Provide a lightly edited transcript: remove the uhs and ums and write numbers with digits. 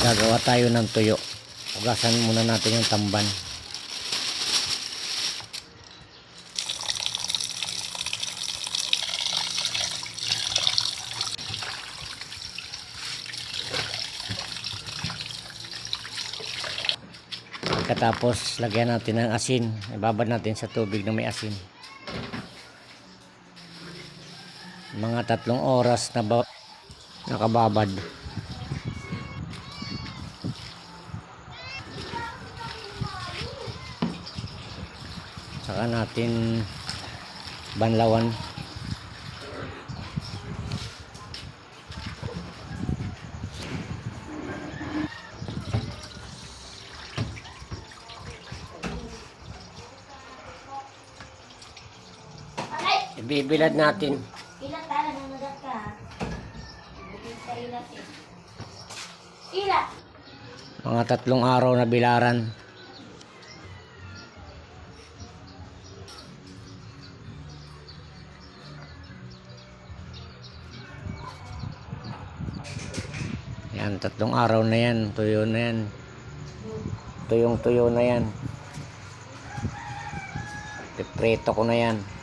Gagawa tayo ng tuyo. Hugasan muna natin yung tamban. Pagkatapos lagyan natin ng asin. Ibabad natin sa tubig na may asin. Mga 3 oras na nakababad. Saka natin banlawan. Ibibilad natin. Ilan talaga nanagat ka? Bukid sa ilat eh. Ilan? Mga 3 araw na bilaran. Yan, 3 araw na yan. Tuyo na yan. Tuyong tuyo na yan. Piprito ko na yan.